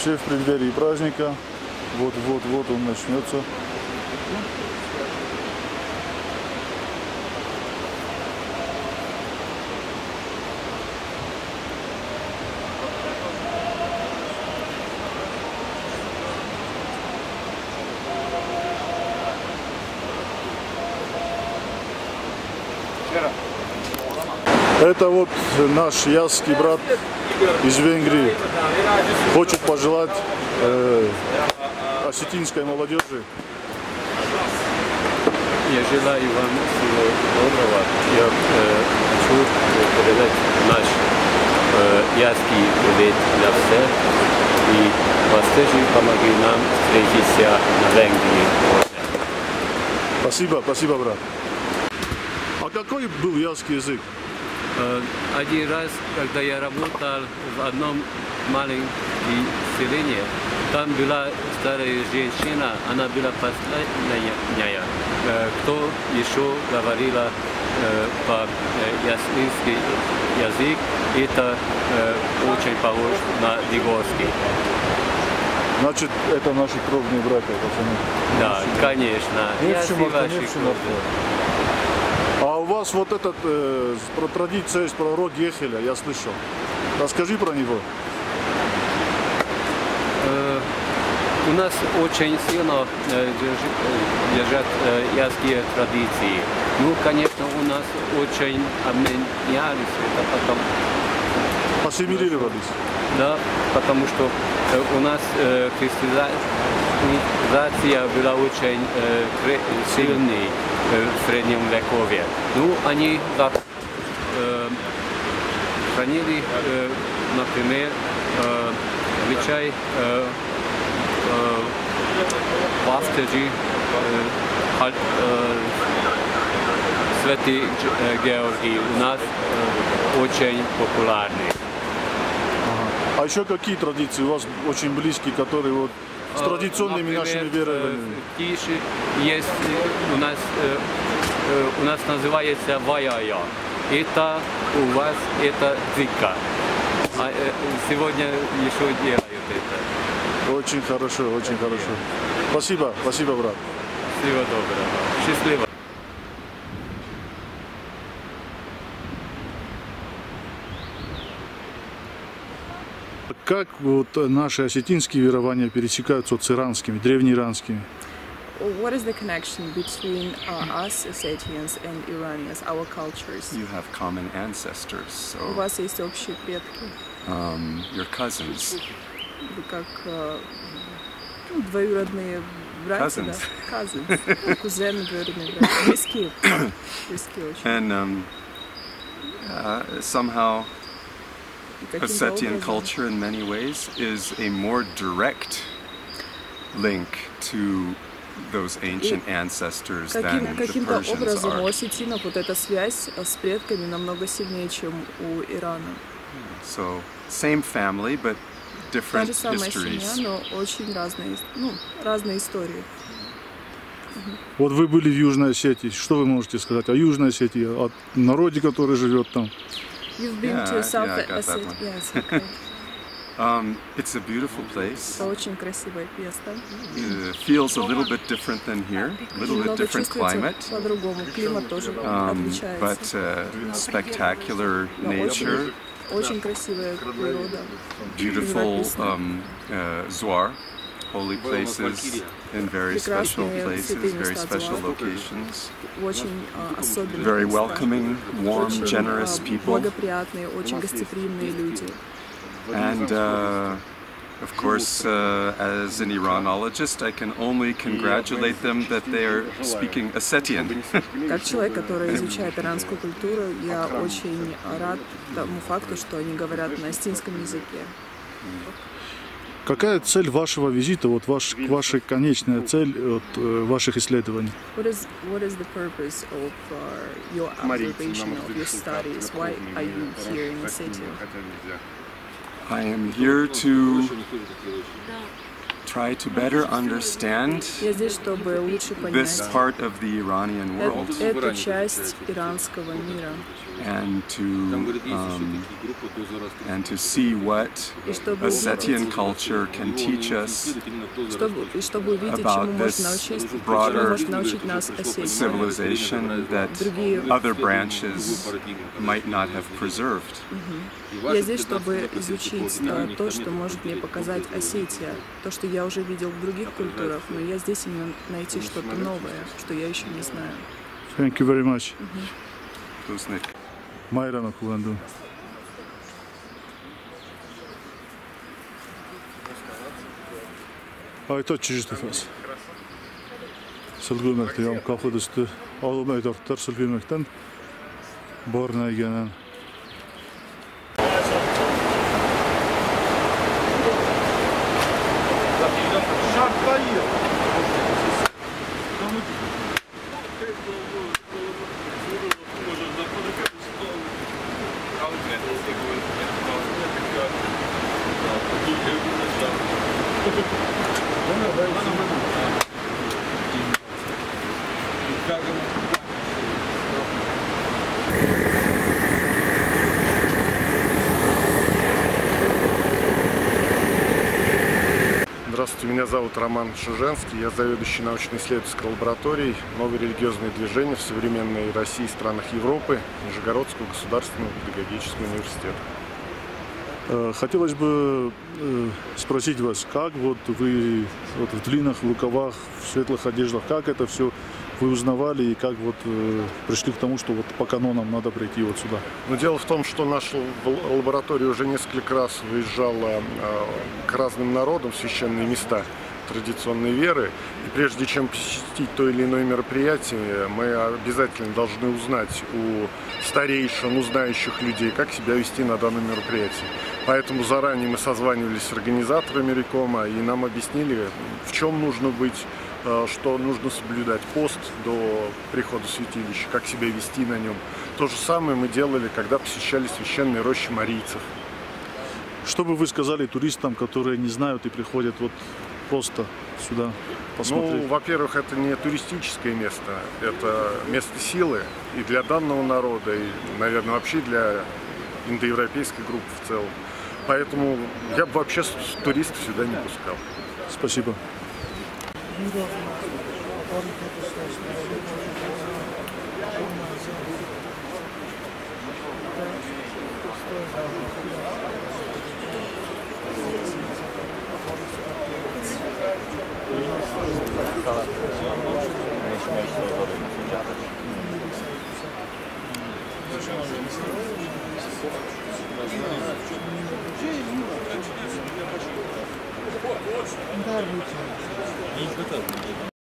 Все в преддверии праздника. Вот он начнется. Это вот наш ясский брат из Венгрии хочет пожелать осетинской молодежи. Я желаю вам всего доброго. Я хочу передать наш ясский привет для всех. И вас тоже помоги нам встретиться на Венгрии. Спасибо, брат. А какой был ясский язык? Один раз, когда я работал в одном маленьком селении, там была старая женщина, она была последняя, кто еще говорила по-ясинский язык, это очень похож на Дигорский. Значит, это наши кровные братья, пацаны. Да, конечно. А у вас вот этот про традиция есть про рог Ехеля, я слышал. Расскажи про него. У нас очень сильно держат ясские традиции. Ну, конечно, у нас очень обменялись, это потом... Ассимилировались? Да, потому что у нас христианизация была очень сильной в среднем вековье. Ну, они хранили, например, обычай пастыри, Святый Георгий у нас очень популярный. А еще какие традиции у вас очень близкие, которые вот с традиционными нашими верованиями? Есть у нас называется ваяя. Это у вас это дзика. А сегодня еще делают это. Очень хорошо, очень хорошо. Спасибо, брат. Всего доброго. Счастливо. Как вот наши осетинские верования пересекаются с иранскими, древнеиранскими? What is the connection between us, Ossetians, and Iranians, our cultures? You have common ancestors, so У вас есть общие предки. Your cousins. Вы как двоюродные братья, да? Cousins. Кузены, двоюродные братья. Близкие. Близкие очень. And somehow Ossetian culture in many ways is a more direct link to those ancient ancestors than the Каким-то Persians образом у are. осетинов вот эта связь с предками намного сильнее, чем у Ирана. So, same family, but Та different же самая семья, histories. но очень разные, разные истории. Вот вы были в Южной Осетии. Что вы можете сказать о Южной Осетии, о народе, который живет там? You've been Yeah, to South yeah, I got that Ossetia? one. Yes, okay. It's a beautiful place. Это очень красивое место. It feels a little bit different than here, a little bit Немного different чувствуется climate, по-другому. Климат тоже but отличается. spectacular nature, Очень красивая природа. beautiful Zohar, holy places in very special places, very special locations, Очень особенные very места. welcoming, warm, Очень generous people, благоприятные, очень гостеприимные люди. and of course, as an Iranologist, I can only congratulate them that they are speaking Ossetian. Как человек, который изучает иранскую культуру, я очень рад тому факту, что они говорят на осетинском языке. Какая цель вашего визита, вот ваша конечная цель от ваших исследований? What is the purpose of your observation of your studies? Why are you here in Ossetia? I am here to try to better understand Я здесь, чтобы лучше this понять part of the Iranian world эту часть иранского мира and to see what и чтобы Ossetian culture can teach us чтобы увидеть, чему about может this научить, broader нас Осетия. civilization that other branches might not have preserved. Я здесь, чтобы изучить то, что может мне показать Осетия, то, что я уже видел в других культурах, но я здесь именно найти что-то новое, что я еще не знаю. Thank you very much. Tuznik. Mayrana kullandım. Ayta çeşitliyiz. Sılgılmekte yam kafı düştü. Alımay dörtler sılgılmekten borna gelen. Здравствуйте, меня зовут Роман Шуженский, я заведующий научно-исследовательской лабораторией «Новые религиозные движения в современной России и странах Европы» Нижегородского государственного педагогического университета. Хотелось бы спросить вас, как вот вы вот в длинных рукавах, в светлых одеждах, как это все вы узнавали и как вот пришли к тому, что вот по канонам надо прийти вот сюда? Но дело в том, что наша лаборатория уже несколько раз выезжала к разным народам в священные места традиционной веры. И прежде чем посетить то или иное мероприятие, мы обязательно должны узнать у старейшин, у знающих людей, как себя вести на данном мероприятии. Поэтому заранее мы созванивались с организаторами Рекома, и нам объяснили, в чем нужно быть, что нужно соблюдать пост до прихода в святилище, как себя вести на нем. То же самое мы делали, когда посещали священные рощи марийцев. Что бы вы сказали туристам, которые не знают и приходят вот просто сюда посмотреть? Ну, во-первых, это не туристическое место, это место силы и для данного народа, и, наверное, вообще для индоевропейской группы в целом. Поэтому я бы вообще туристов сюда не пускал. Спасибо.